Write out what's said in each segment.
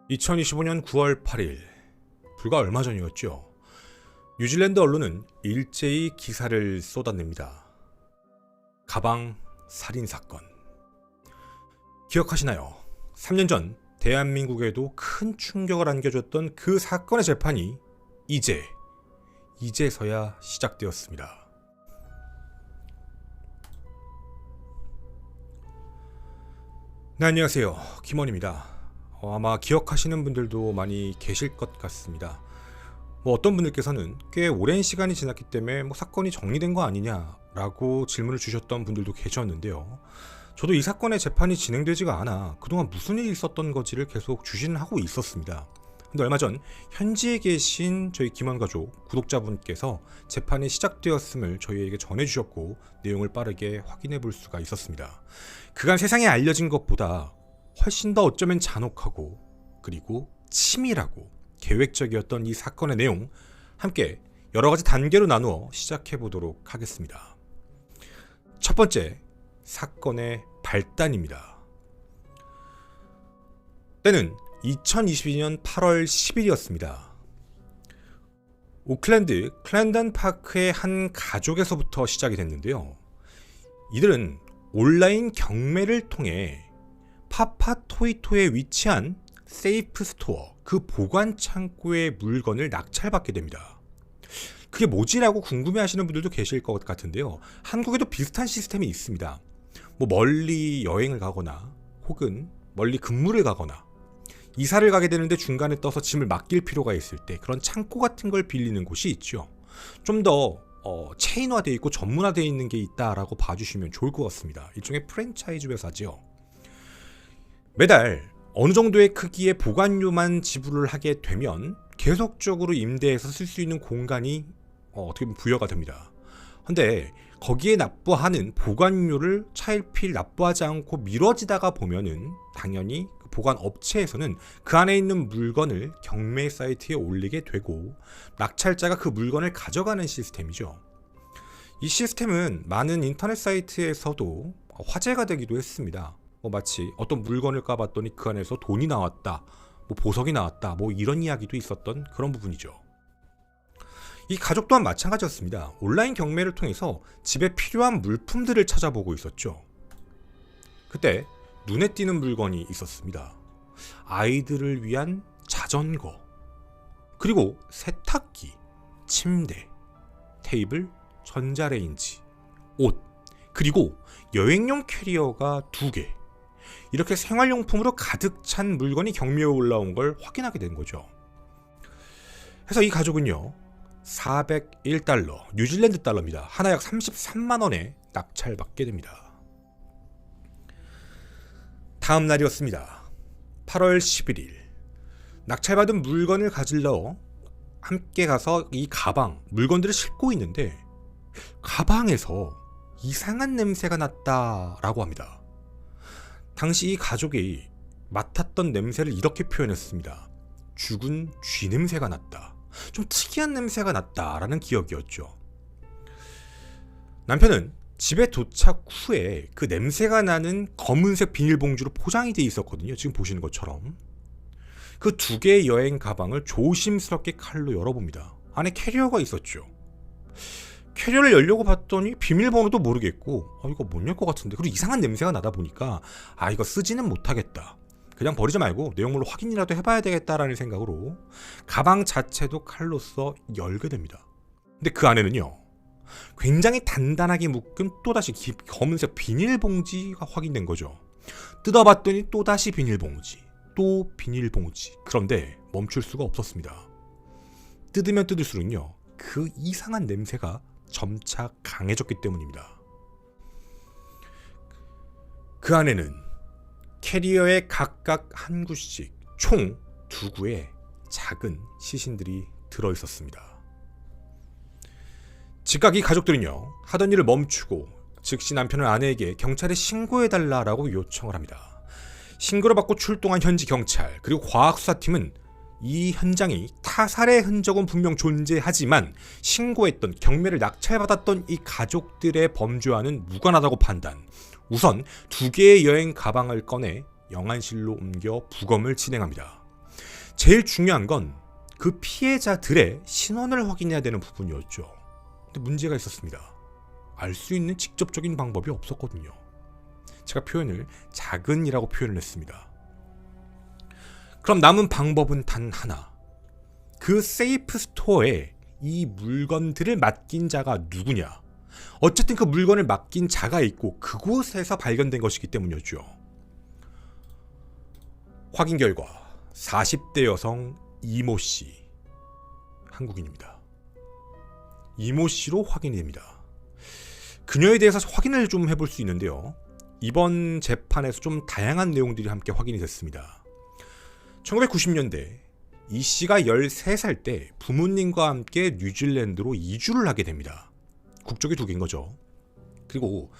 2025년 9월 8일, 불과 얼마 전이었죠. 뉴질랜드 언론은 일제히 기사를 쏟아냅니다. 가방 살인사건. 기억하시나요? 3년 전 대한민국에도 큰 충격을 안겨줬던 그 사건의 재판이 이제서야 시작되었습니다. 네, 안녕하세요. 김원입니다. 아마 기억하시는 분들도 많이 계실 것 같습니다. 어떤 분들께서는 꽤 오랜 시간이 지났기 때문에 사건이 정리된 거 아니냐라고 질문을 주셨던 분들도 계셨는데요. 저도 이 사건의 재판이 진행되지가 않아 그동안 무슨 일이 있었던 건지를 계속 주신하고 있었습니다. 근데 얼마 전 현지에 계신 저희 김원가족 구독자분께서 재판이 시작되었음을 저희에게 전해주셨고 내용을 빠르게 확인해 볼 수가 있었습니다. 그간 세상에 알려진 것보다 훨씬 더 어쩌면 잔혹하고 그리고 치밀하고 계획적이었던 이 사건의 내용 함께 여러 가지 단계로 나누어 시작해 보도록 하겠습니다. 첫 번째, 사건의 발단입니다. 때는 2022년 8월 10일이었습니다. 오클랜드 클랜던 파크의 한 가족에서부터 시작이 됐는데요. 이들은 온라인 경매를 통해 파파토이토에 위치한 세이프 스토어, 그 보관 창고의 물건을 낙찰받게 됩니다. 그게 뭐지라고 궁금해하시는 분들도 계실 것 같은데요. 한국에도 비슷한 시스템이 있습니다. 멀리 여행을 가거나 혹은 멀리 근무를 가거나 이사를 가게 되는데 중간에 떠서 짐을 맡길 필요가 있을 때 그런 창고 같은 걸 빌리는 곳이 있죠. 좀 더 체인화되어 있고 전문화되어 있는 게 있다라고 봐주시면 좋을 것 같습니다. 일종의 프랜차이즈 회사죠. 매달 어느 정도의 크기의 보관료만 지불을 하게 되면 계속적으로 임대해서 쓸 수 있는 공간이 어떻게 보면 부여가 됩니다. 근데 거기에 납부하는 보관료를 차일피일 납부하지 않고 미뤄지다가 보면은 당연히 그 보관 업체에서는 그 안에 있는 물건을 경매 사이트에 올리게 되고 낙찰자가 그 물건을 가져가는 시스템이죠. 이 시스템은 많은 인터넷 사이트에서도 화제가 되기도 했습니다. 마치 어떤 물건을 까봤더니 그 안에서 돈이 나왔다, 보석이 나왔다, 이런 이야기도 있었던 그런 부분이죠. 이 가족 또한 마찬가지였습니다. 온라인 경매를 통해서 집에 필요한 물품들을 찾아보고 있었죠. 그때 눈에 띄는 물건이 있었습니다. 아이들을 위한 자전거, 그리고 세탁기, 침대, 테이블, 전자레인지, 옷, 그리고 여행용 캐리어가 2개. 이렇게 생활용품으로 가득 찬 물건이 경매에 올라온 걸 확인하게 된 거죠. 그래서 이 가족은요, 401달러, 뉴질랜드 달러입니다. 하나 약 33만 원에 낙찰받게 됩니다. 다음 날이었습니다. 8월 11일. 낙찰받은 물건을 가지러 함께 가서 이 가방, 물건들을 싣고 있는데 가방에서 이상한 냄새가 났다라고 합니다. 당시 이 가족이 맡았던 냄새를 이렇게 표현했습니다. 죽은 쥐 냄새가 났다. 좀 특이한 냄새가 났다라는 기억이었죠. 남편은 집에 도착 후에 그 냄새가 나는 검은색 비닐봉지로 포장이 돼 있었거든요. 지금 보시는 것처럼. 그 2개의 여행 가방을 조심스럽게 칼로 열어봅니다. 안에 캐리어가 있었죠. 캐리어를 열려고 봤더니 비밀번호도 모르겠고 이거 못 열 것 같은데, 그리고 이상한 냄새가 나다 보니까 이거 쓰지는 못하겠다, 그냥 버리지 말고 내용물로 확인이라도 해봐야 되겠다라는 생각으로 가방 자체도 칼로써 열게 됩니다. 근데 그 안에는요, 굉장히 단단하게 묶은 또다시 검은색 비닐봉지가 확인된 거죠. 뜯어봤더니 또다시 비닐봉지, 또 비닐봉지. 그런데 멈출 수가 없었습니다. 뜯으면 뜯을수록요, 그 이상한 냄새가 점차 강해졌기 때문입니다. 그 안에는 캐리어에 각각 한 구씩 총 2구의 작은 시신들이 들어있었습니다. 즉각 이 가족들은요, 하던 일을 멈추고 즉시 남편은 아내에게 경찰에 신고해달라고 요청을 합니다. 신고를 받고 출동한 현지 경찰 그리고 과학수사팀은 이 현장이 타살의 흔적은 분명 존재하지만 신고했던, 경매를 낙찰받았던 이 가족들의 범죄와는 무관하다고 판단. 우선 2개의 여행 가방을 꺼내 영안실로 옮겨 부검을 진행합니다. 제일 중요한 건 그 피해자들의 신원을 확인해야 되는 부분이었죠. 근데 문제가 있었습니다. 알 수 있는 직접적인 방법이 없었거든요. 제가 표현을 작은이라고 표현을 했습니다. 그럼 남은 방법은 단 하나. 그 세이프 스토어에 이 물건들을 맡긴 자가 누구냐. 어쨌든 그 물건을 맡긴 자가 있고 그곳에서 발견된 것이기 때문이었죠. 확인 결과 40대 여성 이모 씨, 한국인입니다. 이모 씨로 확인이 됩니다. 그녀에 대해서 확인을 좀 해볼 수 있는데요. 이번 재판에서 좀 다양한 내용들이 함께 확인이 됐습니다. 1990년대 이 씨가 13살 때 부모님과 함께 뉴질랜드로 이주를 하게 됩니다. 국적이 두 개인 거죠. 그리고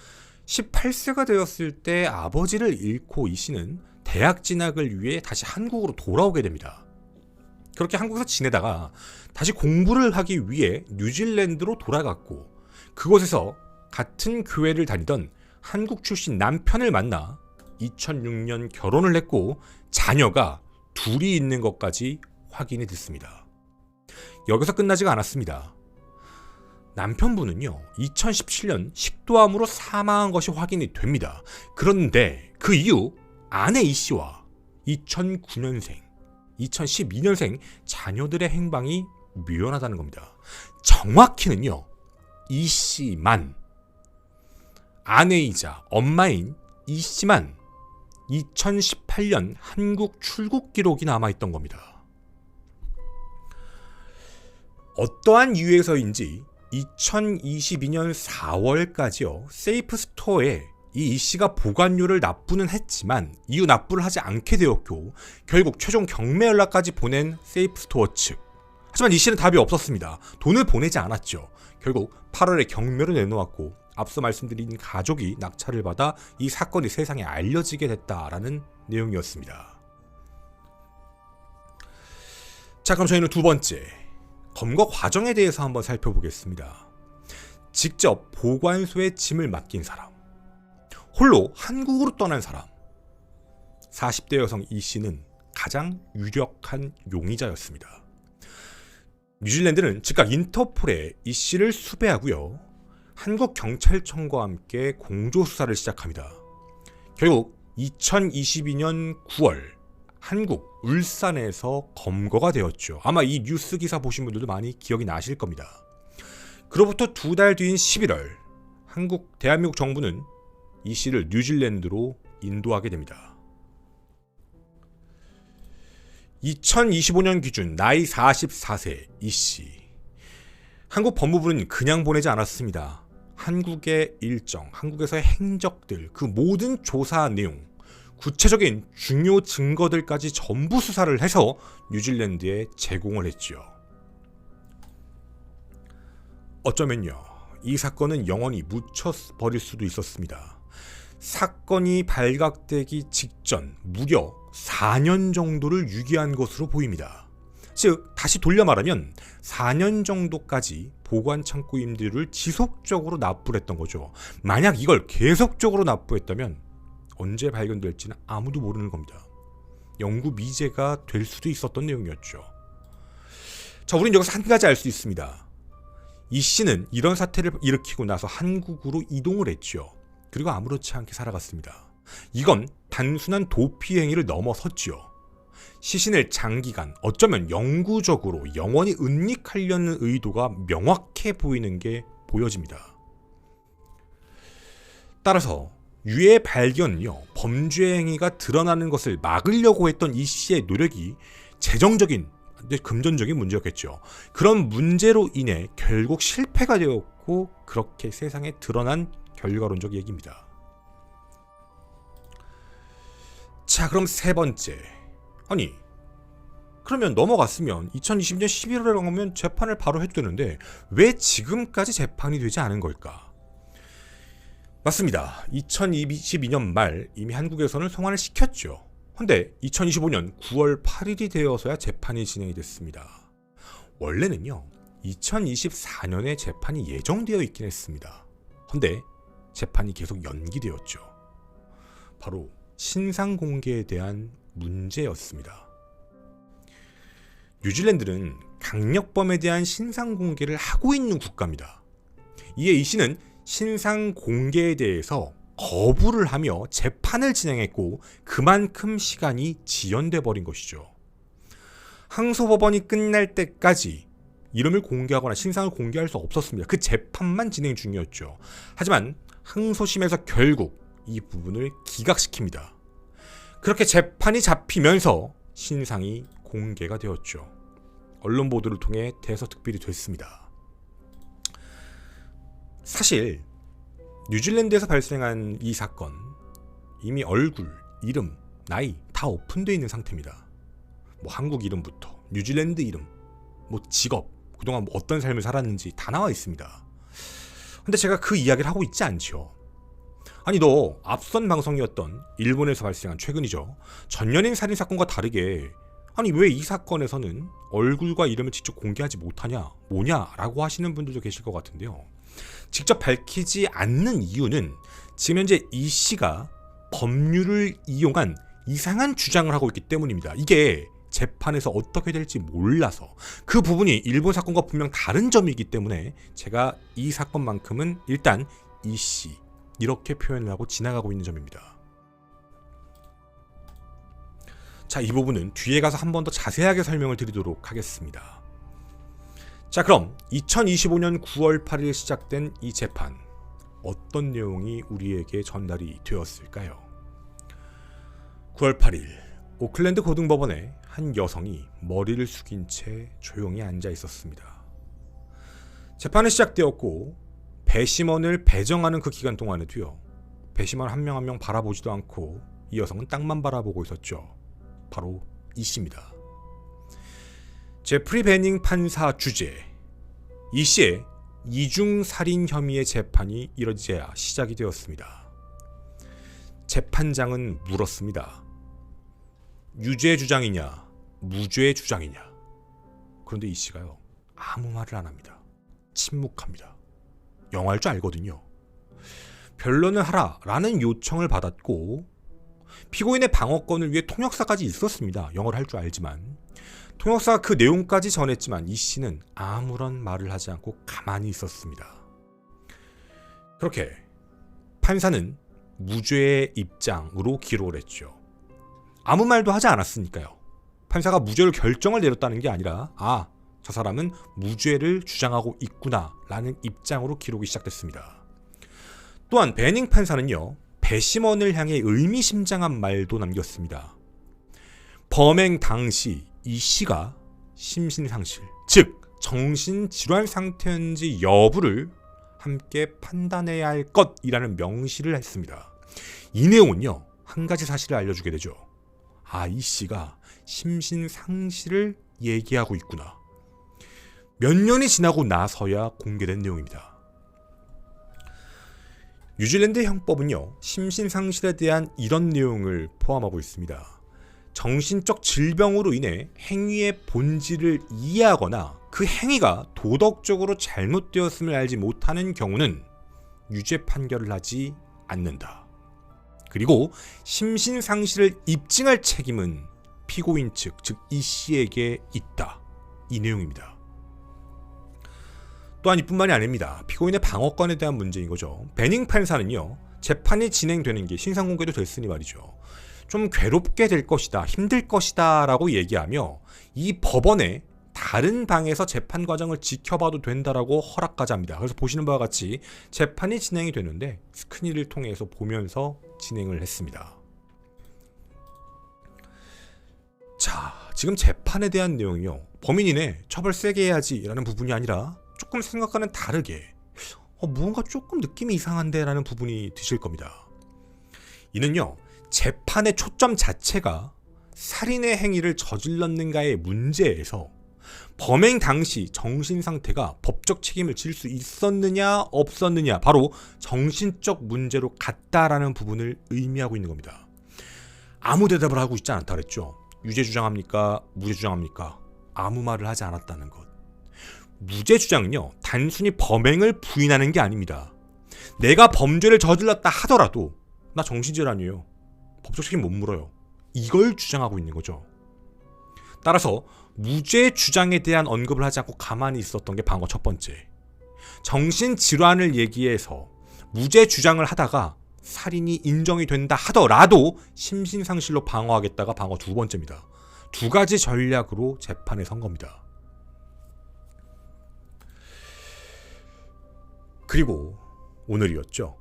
18세가 되었을 때 아버지를 잃고 이 씨는 대학 진학을 위해 다시 한국으로 돌아오게 됩니다. 그렇게 한국에서 지내다가 다시 공부를 하기 위해 뉴질랜드로 돌아갔고 그곳에서 같은 교회를 다니던 한국 출신 남편을 만나 2006년 결혼을 했고 자녀가 둘이 있는 것까지 확인이 됐습니다. 여기서 끝나지가 않았습니다. 남편분은요 2017년 식도암으로 사망한 것이 확인이 됩니다. 그런데 그 이후 아내 이 씨와 2009년생 2012년생 자녀들의 행방이 묘연하다는 겁니다. 정확히는요 이 씨만, 아내이자 엄마인 이 씨만 2018년 한국 출국 기록이 남아있던 겁니다. 어떠한 이유에서인지 2022년 4월까지요 세이프 스토어에 이 씨가 보관료를 납부는 했지만 이후 납부를 하지 않게 되었고 결국 최종 경매 연락까지 보낸 세이프 스토어 측. 하지만 이 씨는 답이 없었습니다. 돈을 보내지 않았죠. 결국 8월에 경매를 내놓았고 앞서 말씀드린 가족이 낙찰을 받아 이 사건이 세상에 알려지게 됐다라는 내용이었습니다. 자, 그럼 저희는 두 번째 검거 과정에 대해서 한번 살펴보겠습니다. 직접 보관소에 짐을 맡긴 사람, 홀로 한국으로 떠난 사람. 40대 여성 이 씨는 가장 유력한 용의자였습니다. 뉴질랜드는 즉각 인터폴에 이 씨를 수배하고요. 한국경찰청과 함께 공조수사를 시작합니다. 결국 2022년 9월 한국 울산에서 검거가 되었죠. 아마 이 뉴스 기사 보신 분들도 많이 기억이 나실 겁니다. 그로부터 두 달 뒤인 11월 대한민국 정부는 이 씨를 뉴질랜드로 인도하게 됩니다. 2025년 기준 나이 44세 이 씨. 한국 법무부는 그냥 보내지 않았습니다. 한국의 일정, 한국에서의 행적들, 그 모든 조사 내용, 구체적인 중요 증거들까지 전부 수사를 해서 뉴질랜드에 제공을 했지요. 어쩌면요, 이 사건은 영원히 묻혀버릴 수도 있었습니다. 사건이 발각되기 직전 무려 4년 정도를 유기한 것으로 보입니다. 즉 다시 돌려 말하면 4년 정도까지 보관 창고 임대료를 지속적으로 납부를 했던 거죠. 만약 이걸 계속적으로 납부했다면 언제 발견될지는 아무도 모르는 겁니다. 영구 미제가 될 수도 있었던 내용이었죠. 자, 우린 여기서 한 가지 알 수 있습니다. 이 씨는 이런 사태를 일으키고 나서 한국으로 이동을 했죠. 그리고 아무렇지 않게 살아갔습니다. 이건 단순한 도피 행위를 넘어섰죠. 시신을 장기간, 어쩌면 영구적으로 영원히 은닉하려는 의도가 명확해 보이는 게 보여집니다. 따라서 유해 발견은요, 범죄 행위가 드러나는 것을 막으려고 했던 이 씨의 노력이 재정적인, 금전적인 문제였겠죠. 그런 문제로 인해 결국 실패가 되었고 그렇게 세상에 드러난 결과론적 얘기입니다. 자, 그럼 세 번째. 아니, 그러면 넘어갔으면 2020년 11월에 가면 재판을 바로 해도 되는데 왜 지금까지 재판이 되지 않은 걸까? 맞습니다. 2022년 말 이미 한국에서는 송환을 시켰죠. 근데 2025년 9월 8일이 되어서야 재판이 진행이 됐습니다. 원래는요, 2024년에 재판이 예정되어 있긴 했습니다. 근데 재판이 계속 연기되었죠. 바로 신상 공개에 대한 문제였습니다. 뉴질랜드는 강력범에 대한 신상 공개를 하고 있는 국가입니다. 이에 이 씨는 신상 공개에 대해서 거부를 하며 재판을 진행했고 그만큼 시간이 지연돼 버린 것이죠. 항소법원이 끝날 때까지 이름을 공개하거나 신상을 공개할 수 없었습니다. 그 재판만 진행 중이었죠. 하지만 항소심에서 결국 이 부분을 기각시킵니다. 그렇게 재판이 잡히면서 신상이 공개가 되었죠. 언론 보도를 통해 대서특필이 됐습니다. 사실 뉴질랜드에서 발생한 이 사건, 이미 얼굴, 이름, 나이 다 오픈되어 있는 상태입니다. 뭐 한국 이름부터 뉴질랜드 이름, 뭐 직업, 그동안 뭐 어떤 삶을 살았는지 다 나와 있습니다. 근데 제가 그 이야기를 하고 있지 않죠. 아니 너 앞선 방송이었던 일본에서 발생한 최근이죠. 전년인 살인사건과 다르게 아니 왜 이 사건에서는 얼굴과 이름을 직접 공개하지 못하냐 뭐냐 라고 하시는 분들도 계실 것 같은데요. 직접 밝히지 않는 이유는 지금 현재 이 씨가 법률을 이용한 이상한 주장을 하고 있기 때문입니다. 이게 재판에서 어떻게 될지 몰라서 그 부분이 일본 사건과 분명 다른 점이기 때문에 제가 이 사건만큼은 일단 이 씨 이렇게 표현을 하고 지나가고 있는 점입니다. 자, 이 부분은 뒤에 가서 한 번 더 자세하게 설명을 드리도록 하겠습니다. 자, 그럼 2025년 9월 8일 시작된 이 재판 어떤 내용이 우리에게 전달이 되었을까요? 9월 8일 오클랜드 고등법원에 한 여성이 머리를 숙인 채 조용히 앉아 있었습니다. 재판은 시작되었고 배심원을 배정하는 그 기간 동안에도요. 배심원 한 명 한 명 바라보지도 않고 이 여성은 땅만 바라보고 있었죠. 바로 이 씨입니다. 제프리 베닝 판사 주재, 이 씨의 이중살인 혐의의 재판이 이뤄지자 시작이 되었습니다. 재판장은 물었습니다. 유죄 주장이냐 무죄 주장이냐. 그런데 이 씨가요 아무 말을 안 합니다. 침묵합니다. 영어할 줄 알거든요. 변론을 하라라는 요청을 받았고 피고인의 방어권을 위해 통역사까지 있었습니다. 영어를 할 줄 알지만 통역사가 그 내용까지 전했지만 이 씨는 아무런 말을 하지 않고 가만히 있었습니다. 그렇게 판사는 무죄의 입장으로 기록을 했죠. 아무 말도 하지 않았으니까요. 판사가 무죄를 결정을 내렸다는 게 아니라 저 사람은 무죄를 주장하고 있구나 라는 입장으로 기록이 시작됐습니다. 또한 베닝 판사는요. 배심원을 향해 의미심장한 말도 남겼습니다. 범행 당시 이 씨가 심신상실, 즉 정신질환 상태인지 여부를 함께 판단해야 할 것이라는 명시를 했습니다. 이 내용은요. 한 가지 사실을 알려주게 되죠. 이 씨가 심신상실을 얘기하고 있구나. 몇 년이 지나고 나서야 공개된 내용입니다. 뉴질랜드 형법은요. 심신상실에 대한 이런 내용을 포함하고 있습니다. 정신적 질병으로 인해 행위의 본질을 이해하거나 그 행위가 도덕적으로 잘못되었음을 알지 못하는 경우는 유죄 판결을 하지 않는다. 그리고 심신상실을 입증할 책임은 피고인 측, 즉 이 씨에게 있다. 이 내용입니다. 또한 이뿐만이 아닙니다. 피고인의 방어권에 대한 문제인 거죠. 베닝 판사는요. 재판이 진행되는 게 신상공개도 됐으니 말이죠. 좀 괴롭게 될 것이다. 힘들 것이다 라고 얘기하며 이 법원에 다른 방에서 재판 과정을 지켜봐도 된다라고 허락까지 합니다. 그래서 보시는 바와 같이 재판이 진행이 되는데 스크린을 통해서 보면서 진행을 했습니다. 자, 지금 재판에 대한 내용이요. 범인이네. 처벌 세게 해야지 라는 부분이 아니라 조금 생각과는 다르게 뭔가 조금 느낌이 이상한데 라는 부분이 드실 겁니다. 이는요. 재판의 초점 자체가 살인의 행위를 저질렀는가의 문제에서 범행 당시 정신상태가 법적 책임을 질 수 있었느냐 없었느냐 바로 정신적 문제로 갔다라는 부분을 의미하고 있는 겁니다. 아무 대답을 하고 있지 않다 그랬죠. 유죄 주장합니까? 무죄 주장합니까? 아무 말을 하지 않았다는 것. 무죄 주장은요. 단순히 범행을 부인하는 게 아닙니다. 내가 범죄를 저질렀다 하더라도 나 정신질환이에요. 법적 책임 못 물어요. 이걸 주장하고 있는 거죠. 따라서 무죄 주장에 대한 언급을 하지 않고 가만히 있었던 게 방어 첫 번째. 정신질환을 얘기해서 무죄 주장을 하다가 살인이 인정이 된다 하더라도 심신상실로 방어하겠다가 방어 두 번째입니다. 두 가지 전략으로 재판에 선 겁니다. 그리고 오늘이었죠.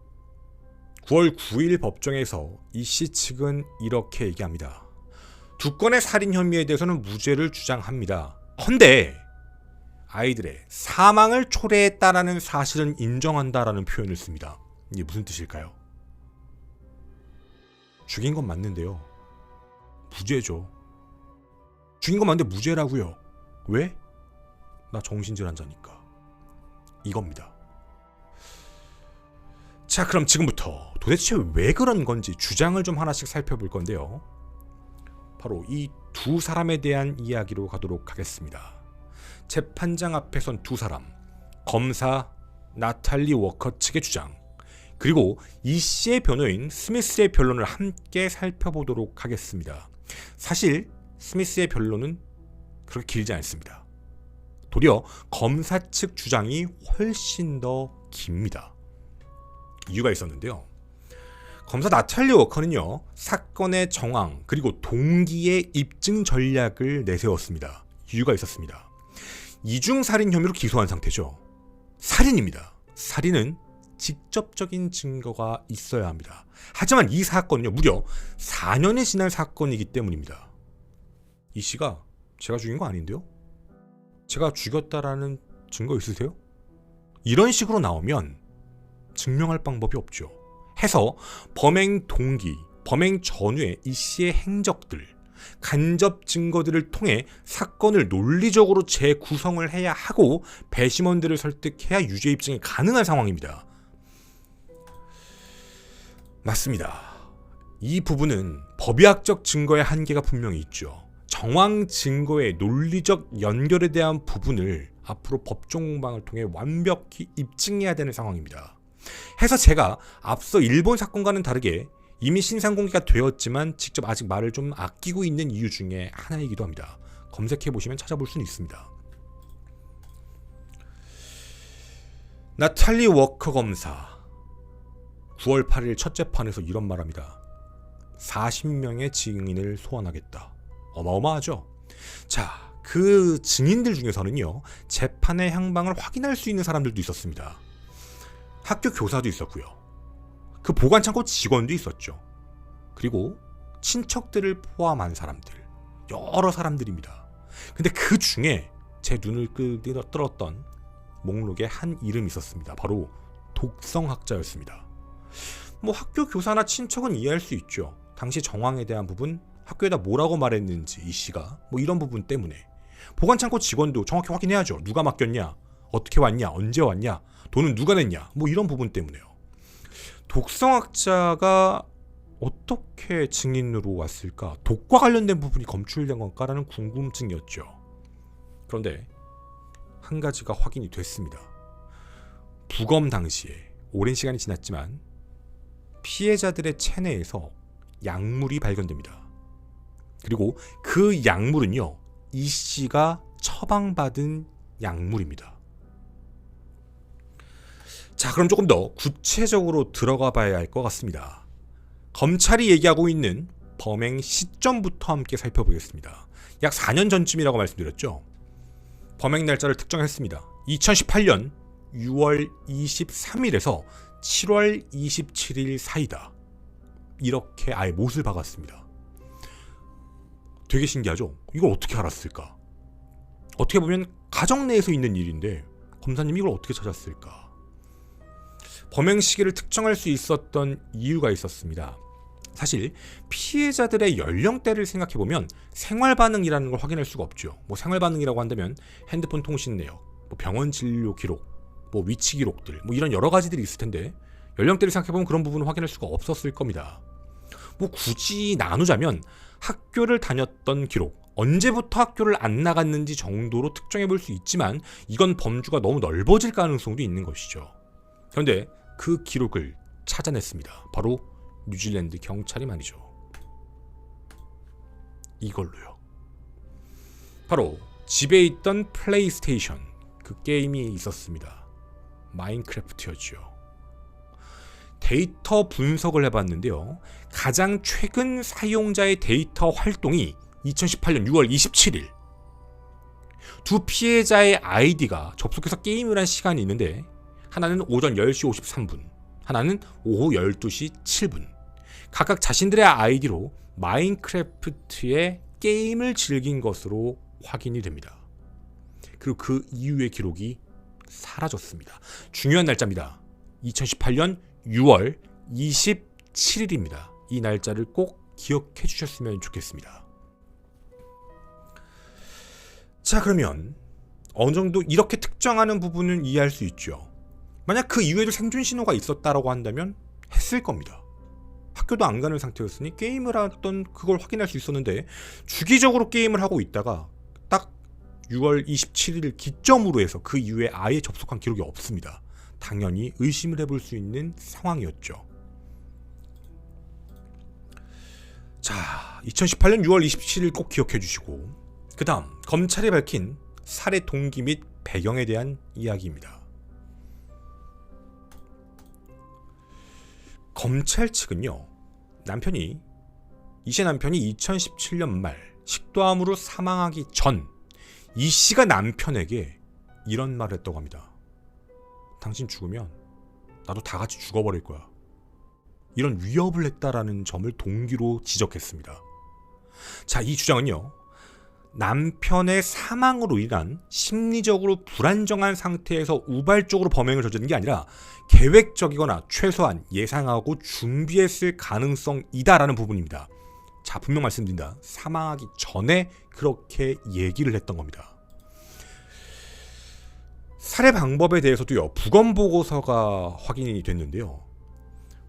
9월 9일 법정에서 이 씨 측은 이렇게 얘기합니다. 두 건의 살인 혐의에 대해서는 무죄를 주장합니다. 헌데 아이들의 사망을 초래했다라는 사실은 인정한다라는 표현을 씁니다. 이게 무슨 뜻일까요? 죽인 건 맞는데요. 무죄죠. 죽인 건 맞는데 무죄라고요. 왜? 나 정신질환자니까. 이겁니다. 자, 그럼 지금부터 도대체 왜 그런 건지 주장을 좀 하나씩 살펴볼 건데요. 바로 이 두 사람에 대한 이야기로 가도록 하겠습니다. 재판장 앞에 선 두 사람, 검사 나탈리 워커 측의 주장, 그리고 이 씨의 변호인 스미스의 변론을 함께 살펴보도록 하겠습니다. 사실 스미스의 변론은 그렇게 길지 않습니다. 도리어 검사 측 주장이 훨씬 더 깁니다. 이유가 있었는데요. 검사 나탈리 워커는요, 사건의 정황 그리고 동기의 입증 전략을 내세웠습니다. 이유가 있었습니다. 이중살인 혐의로 기소한 상태죠. 살인입니다. 살인은 직접적인 증거가 있어야 합니다. 하지만 이 사건은요, 무려 4년이 지난 사건이기 때문입니다. 이 씨가 제가 죽인 거 아닌데요? 제가 죽였다라는 증거 있으세요? 이런 식으로 나오면 증명할 방법이 없죠. 해서 범행 동기, 범행 전후의 이 씨의 행적들, 간접 증거들을 통해 사건을 논리적으로 재구성을 해야 하고 배심원들을 설득해야 유죄 입증이 가능한 상황입니다. 맞습니다. 이 부분은 법의학적 증거의 한계가 분명히 있죠. 정황 증거의 논리적 연결에 대한 부분을 앞으로 법정 공방을 통해 완벽히 입증해야 되는 상황입니다. 해서 제가 앞서 일본 사건과는 다르게 이미 신상 공개가 되었지만 직접 아직 말을 좀 아끼고 있는 이유 중에 하나이기도 합니다. 검색해보시면 찾아볼 수는 있습니다. 나탈리 워커 검사 9월 8일 첫 재판에서 이런 말합니다. 40명의 증인을 소환하겠다. 어마어마하죠? 자, 그 증인들 중에서는요, 재판의 향방을 확인할 수 있는 사람들도 있었습니다. 학교 교사도 있었고요. 그 보관창고 직원도 있었죠. 그리고 친척들을 포함한 사람들, 여러 사람들입니다. 근데 그 중에 제 눈을 끌었던 목록에 한 이름이 있었습니다. 바로 독성학자였습니다. 뭐 학교 교사나 친척은 이해할 수 있죠. 당시 정황에 대한 부분, 학교에다 뭐라고 말했는지 이 씨가 뭐 이런 부분 때문에. 보관창고 직원도 정확히 확인해야죠. 누가 맡겼냐, 어떻게 왔냐, 언제 왔냐, 돈은 누가 냈냐, 뭐 이런 부분 때문에요. 독성학자가 어떻게 증인으로 왔을까? 독과 관련된 부분이 검출된 건가라는 궁금증이었죠. 그런데 한 가지가 확인이 됐습니다. 부검 당시에 오랜 시간이 지났지만 피해자들의 체내에서 약물이 발견됩니다. 그리고 그 약물은요, 이 씨가 처방받은 약물입니다. 자, 그럼 조금 더 구체적으로 들어가 봐야 할 것 같습니다. 검찰이 얘기하고 있는 범행 시점부터 함께 살펴보겠습니다. 약 4년 전쯤이라고 말씀드렸죠. 범행 날짜를 특정했습니다. 2018년 6월 23일에서 7월 27일 사이다. 이렇게 아예 못을 박았습니다. 되게 신기하죠? 이걸 어떻게 알았을까? 어떻게 보면 가정 내에서 있는 일인데 검사님이 이걸 어떻게 찾았을까? 범행 시기를 특정할 수 있었던 이유가 있었습니다. 사실 피해자들의 연령대를 생각해보면 생활반응이라는 걸 확인할 수가 없죠. 뭐 생활반응이라고 한다면 핸드폰 통신 내역, 뭐 병원 진료 기록, 뭐 위치 기록들, 뭐 이런 여러 가지들이 있을 텐데 연령대를 생각해보면 그런 부분을 확인할 수가 없었을 겁니다. 뭐 굳이 나누자면 학교를 다녔던 기록, 언제부터 학교를 안 나갔는지 정도로 특정해볼 수 있지만 이건 범주가 너무 넓어질 가능성도 있는 것이죠. 그런데 그 기록을 찾아냈습니다. 바로 뉴질랜드 경찰이 말이죠. 이걸로요. 바로 집에 있던 플레이스테이션, 그 게임이 있었습니다. 마인크래프트였죠. 데이터 분석을 해봤는데요. 가장 최근 사용자의 데이터 활동이 2018년 6월 27일. 두 피해자의 아이디가 접속해서 게임을 한 시간이 있는데 하나는 오전 10시 53분, 하나는 오후 12시 7분. 각각 자신들의 아이디로 마인크래프트의 게임을 즐긴 것으로 확인이 됩니다. 그리고 그 이후의 기록이 사라졌습니다. 중요한 날짜입니다. 2018년 6월 27일입니다. 이 날짜를 꼭 기억해 주셨으면 좋겠습니다. 자, 그러면 어느 정도 이렇게 특정하는 부분은 이해할 수 있죠. 만약 그 이후에도 생존 신호가 있었다라고 한다면 했을 겁니다. 학교도 안 가는 상태였으니 게임을 하던 그걸 확인할 수 있었는데 주기적으로 게임을 하고 있다가 딱 6월 27일 기점으로 해서 그 이후에 아예 접속한 기록이 없습니다. 당연히 의심을 해볼 수 있는 상황이었죠. 자, 2018년 6월 27일 꼭 기억해 주시고, 그 다음 검찰이 밝힌 살해 동기 및 배경에 대한 이야기입니다. 검찰 측은요, 이씨 남편이 2017년 말 식도암으로 사망하기 전 이 씨가 남편에게 이런 말을 했다고 합니다. 당신 죽으면 나도 다 같이 죽어버릴 거야. 이런 위협을 했다라는 점을 동기로 지적했습니다. 자, 이 주장은요, 남편의 사망으로 인한 심리적으로 불안정한 상태에서 우발적으로 범행을 저지른 게 아니라 계획적이거나 최소한 예상하고 준비했을 가능성이다라는 부분입니다. 자, 분명 말씀드린다. 사망하기 전에 그렇게 얘기를 했던 겁니다. 살해 방법에 대해서도요, 부검보고서가 확인이 됐는데요.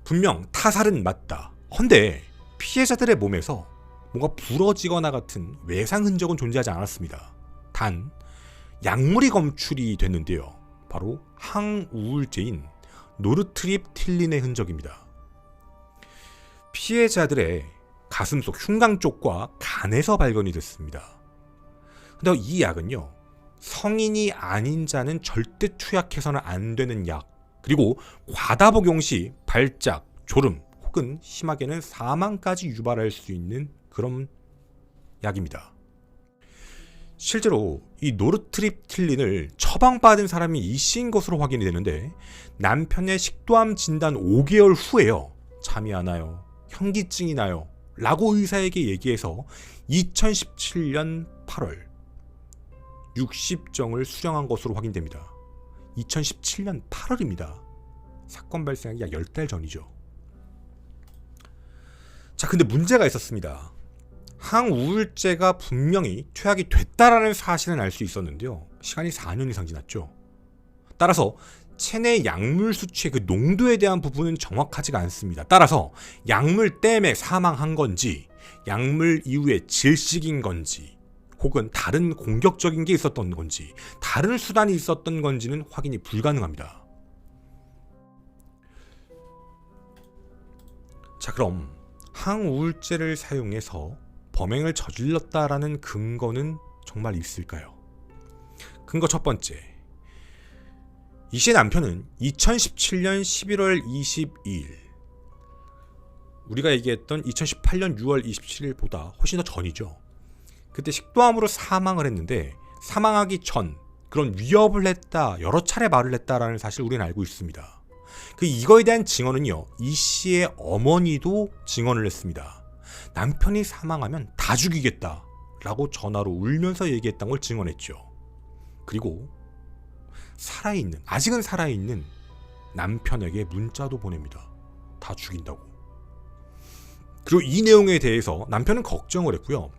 분명 타살은 맞다. 헌데 피해자들의 몸에서 뭔가 부러지거나 같은 외상 흔적은 존재하지 않았습니다. 단 약물이 검출이 됐는데요. 바로 항우울제인 노르트립틸린의 흔적입니다. 피해자들의 가슴 속 흉곽 쪽과 간에서 발견이 됐습니다. 근데 이 약은요, 성인이 아닌 자는 절대 투약해서는 안 되는 약, 그리고 과다 복용 시 발작, 졸음 혹은 심하게는 사망까지 유발할 수 있는 그런 약입니다. 실제로 이 노르트립틸린을 처방받은 사람이 이 씨인 것으로 확인이 되는데 남편의 식도암 진단 5개월 후에요. 잠이 안 와요. 현기증이 나요. 라고 의사에게 얘기해서 2017년 8월 60정을 수령한 것으로 확인됩니다. 2017년 8월입니다. 사건 발생하기 약 10달 전이죠. 자, 근데 문제가 있었습니다. 항우울제가 분명히 투약이 됐다라는 사실은 알 수 있었는데요. 시간이 4년 이상 지났죠. 따라서 체내 약물 수치의 그 농도에 대한 부분은 정확하지가 않습니다. 따라서 약물 때문에 사망한 건지, 약물 이후에 질식인 건지, 혹은 다른 공격적인 게 있었던 건지, 다른 수단이 있었던 건지는 확인이 불가능합니다. 자, 그럼 항우울제를 사용해서 범행을 저질렀다라는 근거는 정말 있을까요? 근거 첫 번째, 이 씨의 남편은 2017년 11월 22일, 우리가 얘기했던 2018년 6월 27일보다 훨씬 더 전이죠. 그때 식도암으로 사망을 했는데 사망하기 전 그런 위협을 했다, 여러 차례 말을 했다라는 사실을 우리는 알고 있습니다. 이거에 대한 증언은요, 이 씨의 어머니도 증언을 했습니다. 남편이 사망하면 다 죽이겠다 라고 전화로 울면서 얘기했던 걸 증언했죠. 그리고 아직은 살아있는 남편에게 문자도 보냅니다. 다 죽인다고. 그리고 이 내용에 대해서 남편은 걱정을 했고요.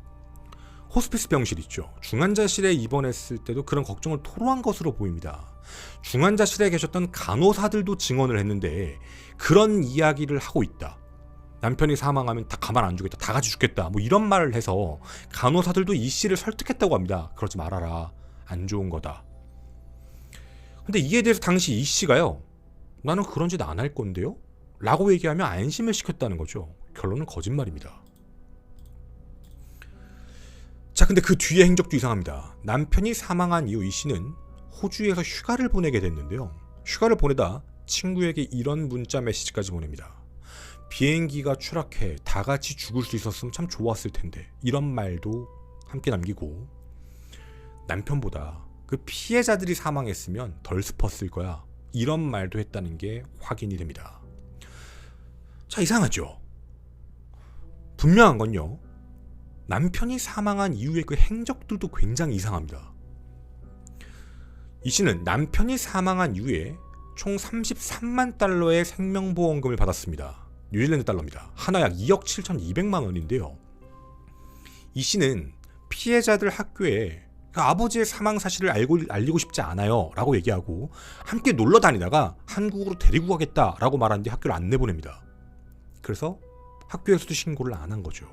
호스피스 병실 있죠. 중환자실에 입원했을 때도 그런 걱정을 토로한 것으로 보입니다. 중환자실에 계셨던 간호사들도 증언을 했는데 그런 이야기를 하고 있다. 남편이 사망하면 다 가만 안 두겠다. 다 같이 죽겠다. 뭐 이런 말을 해서 간호사들도 이 씨를 설득했다고 합니다. 그러지 말아라. 안 좋은 거다. 근데 이에 대해서 당시 이 씨가요, 나는 그런 짓 안 할 건데요? 라고 얘기하며 안심을 시켰다는 거죠. 결론은 거짓말입니다. 자, 근데 그 뒤에 행적도 이상합니다. 남편이 사망한 이후 이 씨는 호주에서 휴가를 보내게 됐는데요. 휴가를 보내다 친구에게 이런 문자 메시지까지 보냅니다. 비행기가 추락해 다 같이 죽을 수 있었으면 참 좋았을 텐데, 이런 말도 함께 남기고, 남편보다 그 피해자들이 사망했으면 덜 슬펐을 거야, 이런 말도 했다는 게 확인이 됩니다. 자, 이상하죠? 분명한 건요, 남편이 사망한 이후의 그 행적들도 굉장히 이상합니다. 이 씨는 남편이 사망한 이후에 총 33만 달러의 생명보험금을 받았습니다. 뉴질랜드 달러입니다. 하나 약 2억 7,200만 원인데요. 이 씨는 피해자들 학교에 아버지의 사망 사실을 알리고 싶지 않아요 라고 얘기하고, 함께 놀러 다니다가 한국으로 데리고 가겠다 라고 말한 뒤 학교를 안 내보냅니다. 그래서 학교에서도 신고를 안 한 거죠.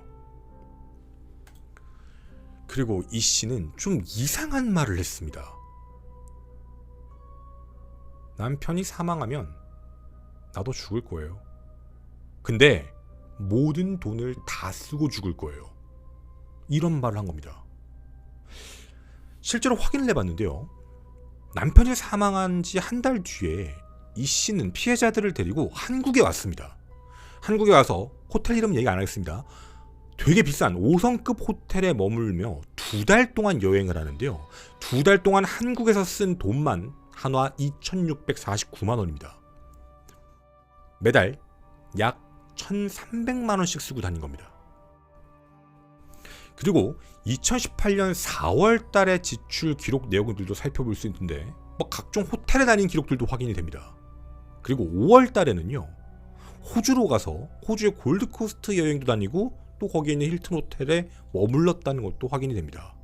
그리고 이 씨는 좀 이상한 말을 했습니다. 남편이 사망하면 나도 죽을 거예요. 근데 모든 돈을 다 쓰고 죽을 거예요. 이런 말을 한 겁니다. 실제로 확인을 해봤는데요. 남편이 사망한 지 한 달 뒤에 이 씨는 피해자들을 데리고 한국에 왔습니다. 한국에 와서 호텔 이름 얘기 안 하겠습니다. 되게 비싼 5성급 호텔에 머물며 2달 동안 여행을 하는데요. 2달 동안 한국에서 쓴 돈만 한화 2,649만 원입니다. 매달 약 1,300만 원씩 쓰고 다닌 겁니다. 그리고 2018년 4월 달에 지출 기록 내용들도 살펴볼 수 있는데, 각종 호텔에 다닌 기록들도 확인이 됩니다. 그리고 5월 달에는요, 호주로 가서 호주의 골드코스트 여행도 다니고 또 거기에 있는 힐튼 호텔에 머물렀다는 것도 확인이 됩니다.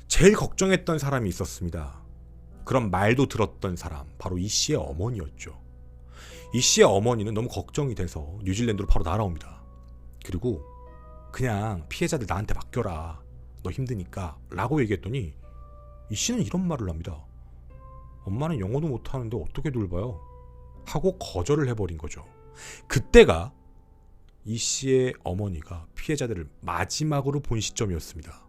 제일 걱정했던 사람이 있었습니다. 그런 말도 들었던 사람, 바로 이 씨의 어머니였죠. 이 씨의 어머니는 너무 걱정이 돼서 뉴질랜드로 바로 날아옵니다. 그리고 그냥 피해자들 나한테 맡겨라, 너 힘드니까 라고 얘기했더니 이 씨는 이런 말을 합니다. 엄마는 영어도 못하는데 어떻게 돌봐요? 하고 거절을 해버린 거죠. 그때가 이 씨의 어머니가 피해자들을 마지막으로 본 시점이었습니다.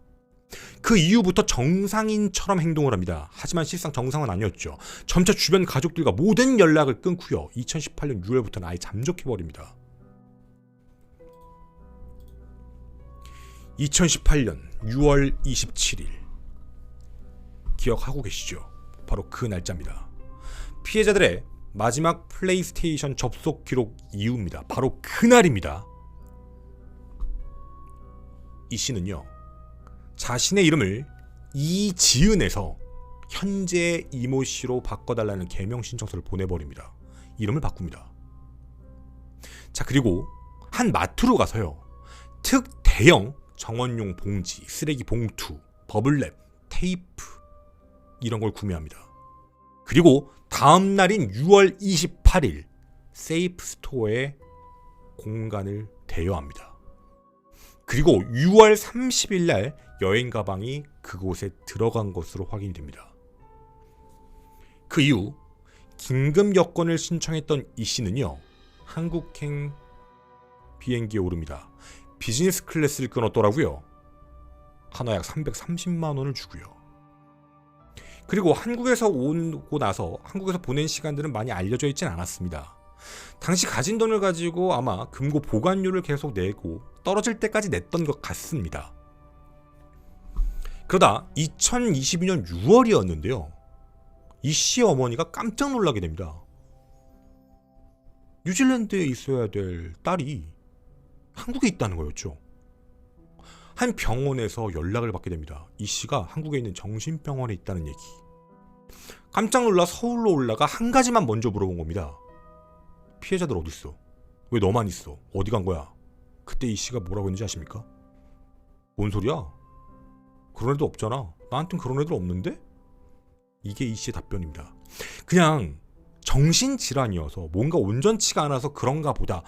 그 이후부터 정상인처럼 행동을 합니다. 하지만 실상 정상은 아니었죠. 점차 주변 가족들과 모든 연락을 끊고요, 2018년 6월부터는 아예 잠적해버립니다. 2018년 6월 27일 기억하고 계시죠? 바로 그 날짜입니다. 피해자들의 마지막 플레이스테이션 접속 기록 이후입니다. 바로 그날입니다. 이 씨는요, 자신의 이름을 이지은에서 현재 이모 씨로 바꿔달라는 개명 신청서를 보내버립니다. 이름을 바꿉니다. 자, 그리고 한 마트로 가서요, 특대형 정원용 봉지, 쓰레기 봉투, 버블랩, 테이프 이런 걸 구매합니다. 그리고 다음 날인 6월 28일 세이프 스토어에 공간을 대여합니다. 그리고 6월 30일 날 여행 가방이 그곳에 들어간 것으로 확인이 됩니다. 그 이후 긴급 여권을 신청했던 이 씨는요, 한국행 비행기에 오릅니다. 비즈니스 클래스를 끊었더라고요. 하나 약 330만 원을 주고요. 그리고 한국에서 오고 나서 한국에서 보낸 시간들은 많이 알려져 있진 않았습니다. 당시 가진 돈을 가지고 아마 금고 보관료를 계속 내고 떨어질 때까지 냈던 것 같습니다. 그러다 2022년 6월이었는데요. 이 씨 어머니가 깜짝 놀라게 됩니다. 뉴질랜드에 있어야 될 딸이 한국에 있다는 거였죠. 한 병원에서 연락을 받게 됩니다. 이 씨가 한국에 있는 정신병원에 있다는 얘기. 깜짝 놀라 서울로 올라가 한 가지만 먼저 물어본 겁니다. 피해자들 어디 있어? 왜 너만 있어? 어디 간 거야? 그때 이 씨가 뭐라고 했는지 아십니까? 뭔 소리야? 그런 애들 없잖아. 나한텐 그런 애들 없는데? 이게 이 씨의 답변입니다. 그냥 정신질환이어서 뭔가 온전치가 않아서 그런가 보다,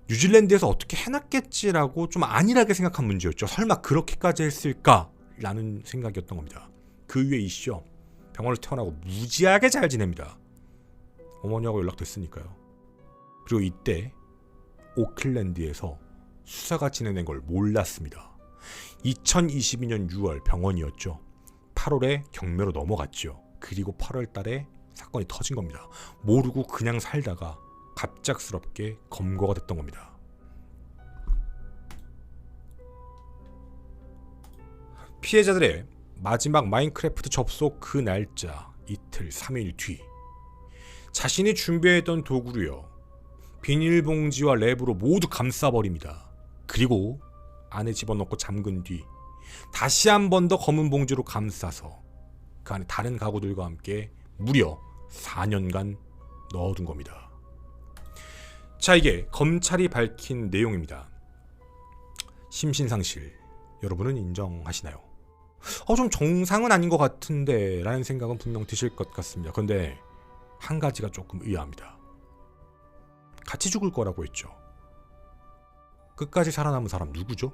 뉴질랜드에서 어떻게 해놨겠지라고 좀 안일하게 생각한 문제였죠. 설마 그렇게까지 했을까라는 생각이었던 겁니다. 그 위에 이 씨요, 병원을 퇴원하고 무지하게 잘 지냅니다. 어머니하고 연락됐으니까요. 그리고 이때 오클랜드에서 수사가 진행된 걸 몰랐습니다. 2022년 6월 병원이었죠. 8월에 경매로 넘어갔죠. 그리고 8월 달에 사건이 터진 겁니다. 모르고 그냥 살다가 갑작스럽게 검거가 됐던 겁니다. 피해자들의 마지막 마인크래프트 접속 그 날짜 이틀 3일 뒤 자신이 준비했던 도구로요 비닐봉지와 랩으로 모두 감싸버립니다. 그리고 안에 집어넣고 잠근 뒤 다시 한 번 더 검은 봉지로 감싸서 그 안에 다른 가구들과 함께 무려 4년간 넣어둔 겁니다. 자, 이게 검찰이 밝힌 내용입니다. 심신상실 여러분은 인정하시나요? 좀 정상은 아닌 것 같은데 라는 생각은 분명 드실 것 같습니다. 그런데 한 가지가 조금 의아합니다. 같이 죽을 거라고 했죠. 끝까지 살아남은 사람 누구죠?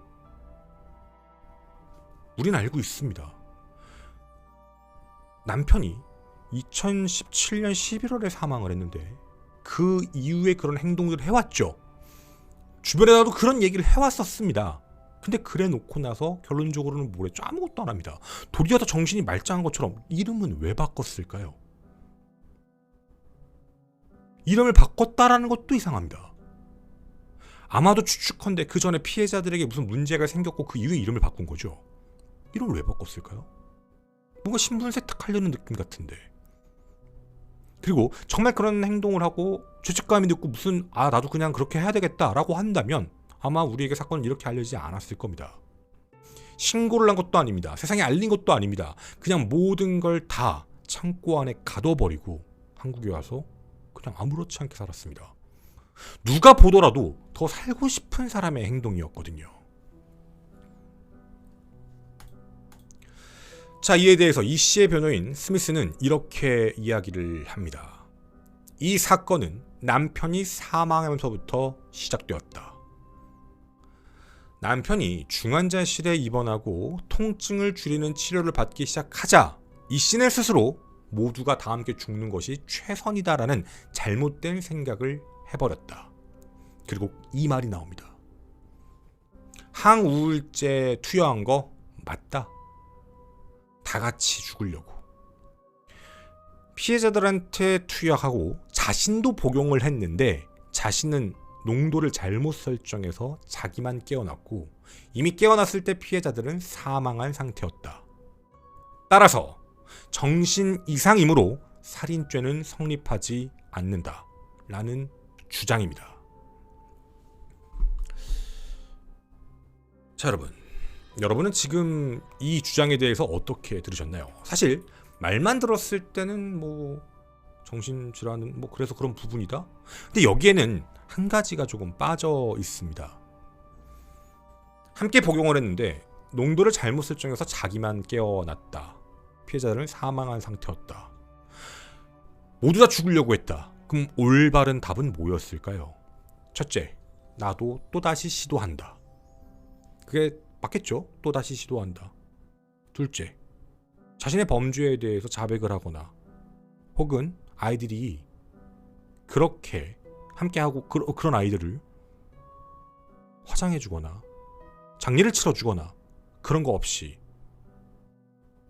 우린 알고 있습니다. 남편이 2017년 11월에 사망을 했는데 그 이후에 그런 행동들을 해왔죠. 주변에다도 그런 얘기를 해왔었습니다. 근데 그래 놓고 나서 결론적으로는 뭐랬죠? 아무것도 안 합니다. 도리어 더 정신이 말짱한 것처럼 이름은 왜 바꿨을까요? 이름을 바꿨다라는 것도 이상합니다. 아마도 추측컨대 그 전에 피해자들에게 무슨 문제가 생겼고 그 이후에 이름을 바꾼 거죠. 이름을 왜 바꿨을까요? 뭔가 신분 세탁하려는 느낌 같은데. 그리고 정말 그런 행동을 하고 죄책감이 듣고 무슨 나도 그냥 그렇게 해야 되겠다라고 한다면 아마 우리에게 사건은 이렇게 알려지지 않았을 겁니다. 신고를 한 것도 아닙니다. 세상에 알린 것도 아닙니다. 그냥 모든 걸 다 창고 안에 가둬버리고 한국에 와서 그냥 아무렇지 않게 살았습니다. 누가 보더라도 더 살고 싶은 사람의 행동이었거든요. 자, 이에 대해서 이 씨의 변호인 스미스는 이렇게 이야기를 합니다. 이 사건은 남편이 사망하면서부터 시작되었다. 남편이 중환자실에 입원하고 통증을 줄이는 치료를 받기 시작하자 이 씨는 스스로 모두가 다 함께 죽는 것이 최선이다라는 잘못된 생각을 해버렸다. 그리고 이 말이 나옵니다. 항우울제 투여한 거 맞다. 다 같이 죽으려고. 피해자들한테 투여하고 자신도 복용을 했는데 자신은 농도를 잘못 설정해서 자기만 깨어났고 이미 깨어났을 때 피해자들은 사망한 상태였다. 따라서 정신 이상이므로 살인죄는 성립하지 않는다 라는 주장입니다. 자, 여러분은 지금 이 주장에 대해서 어떻게 들으셨나요? 사실 말만 들었을 때는 정신질환은 그래서 그런 부분이다. 근데 여기에는 한 가지가 조금 빠져 있습니다. 함께 복용을 했는데 농도를 잘못 설정해서 자기만 깨어났다. 피해자들은 사망한 상태였다. 모두 다 죽으려고 했다. 그럼 올바른 답은 뭐였을까요? 첫째, 나도 또다시 시도한다. 그게 맞겠죠? 또다시 시도한다. 둘째, 자신의 범죄에 대해서 자백을 하거나 혹은 아이들이 그렇게 함께하고 그런 아이들을 화장해주거나 장례를 치러주거나 그런 거 없이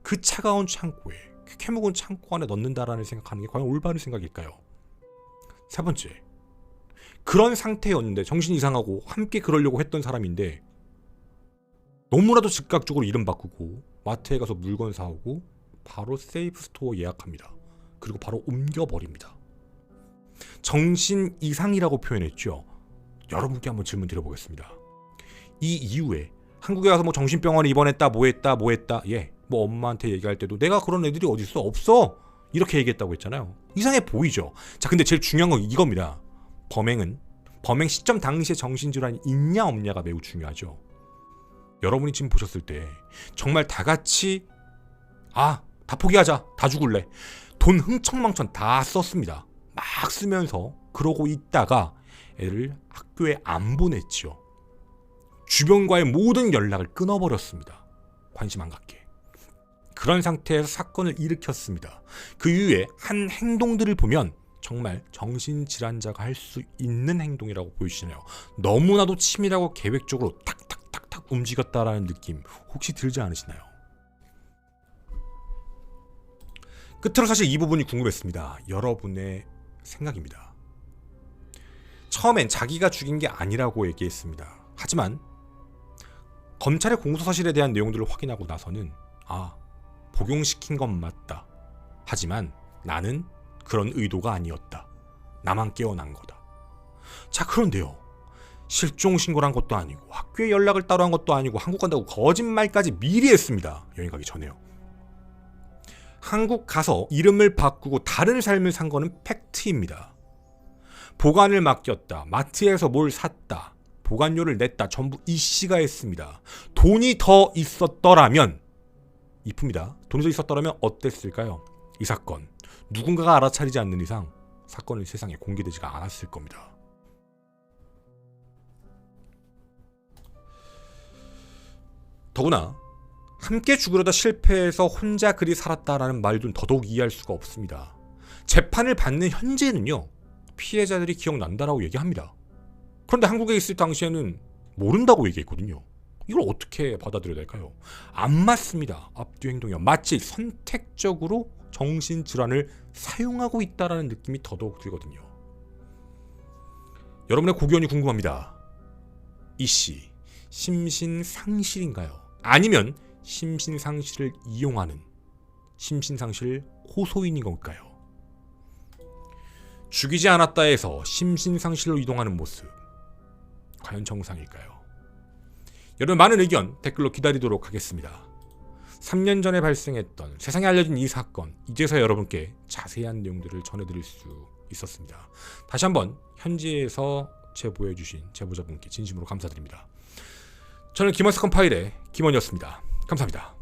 그 차가운 창고에 그 캐묵은 창고 안에 넣는다라는 생각하는 게 과연 올바른 생각일까요? 세 번째, 그런 상태였는데 정신 이상하고 함께 그러려고 했던 사람인데 너무나도 즉각적으로 이름 바꾸고 마트에 가서 물건 사오고 바로 세이프 스토어 예약합니다. 그리고 바로 옮겨버립니다. 정신 이상이라고 표현했죠. 여러분께 한번 질문 드려보겠습니다. 이 이후에 한국에 가서 정신병원에 입원했다 뭐했다 엄마한테 얘기할 때도 내가 그런 애들이 어딨어? 없어! 이렇게 얘기했다고 했잖아요. 이상해 보이죠? 자, 근데 제일 중요한 건 이겁니다. 범행 시점 당시에 정신질환이 있냐 없냐가 매우 중요하죠. 여러분이 지금 보셨을 때 정말 다 같이 다 포기하자, 다 죽을래, 돈 흥청망청 다 썼습니다. 막 쓰면서 그러고 있다가 애를 학교에 안 보냈죠. 주변과의 모든 연락을 끊어버렸습니다. 관심 안 갖게. 그런 상태에서 사건을 일으켰습니다. 그 이후에 한 행동들을 보면 정말 정신질환자가 할 수 있는 행동이라고 보여주시나요? 너무나도 치밀하고 계획적으로 탁탁탁탁 움직였다라는 느낌 혹시 들지 않으시나요? 끝으로 사실 이 부분이 궁금했습니다. 여러분의 생각입니다. 처음엔 자기가 죽인 게 아니라고 얘기했습니다. 하지만 검찰의 공소사실에 대한 내용들을 확인하고 나서는 복용시킨 건 맞다. 하지만 나는 그런 의도가 아니었다. 나만 깨어난 거다. 자, 그런데요. 실종 신고를 한 것도 아니고 학교에 연락을 따로 한 것도 아니고 한국 간다고 거짓말까지 미리 했습니다. 여행 가기 전에요. 한국 가서 이름을 바꾸고 다른 삶을 산 거는 팩트입니다. 보관을 맡겼다. 마트에서 뭘 샀다. 보관료를 냈다. 전부 이 씨가 했습니다. 돈이 더 있었더라면 이쁩니다. 돈이 더 있었더라면 어땠을까요? 이 사건 누군가가 알아차리지 않는 이상 사건은 세상에 공개되지가 않았을 겁니다. 더구나 함께 죽으려다 실패해서 혼자 그리 살았다라는 말도 더더욱 이해할 수가 없습니다. 재판을 받는 현재는요. 피해자들이 기억난다라고 얘기합니다. 그런데 한국에 있을 당시에는 모른다고 얘기했거든요. 이걸 어떻게 받아들여야 될까요? 안 맞습니다. 앞뒤 행동이요. 마치 선택적으로 정신질환을 사용하고 있다는 느낌이 더더욱 들거든요. 여러분의 고견이 궁금합니다. 이씨 심신상실인가요? 아니면 심신상실을 이용하는 심신상실 호소인인 걸까요? 죽이지 않았다 해서 심신상실로 이동하는 모습 과연 정상일까요? 여러분 많은 의견 댓글로 기다리도록 하겠습니다. 3년 전에 발생했던 세상에 알려진 이 사건 이제서 여러분께 자세한 내용들을 전해드릴 수 있었습니다. 다시 한번 현지에서 제보해주신 제보자분께 진심으로 감사드립니다. 저는 김원사건 파일의 김원이었습니다. 감사합니다.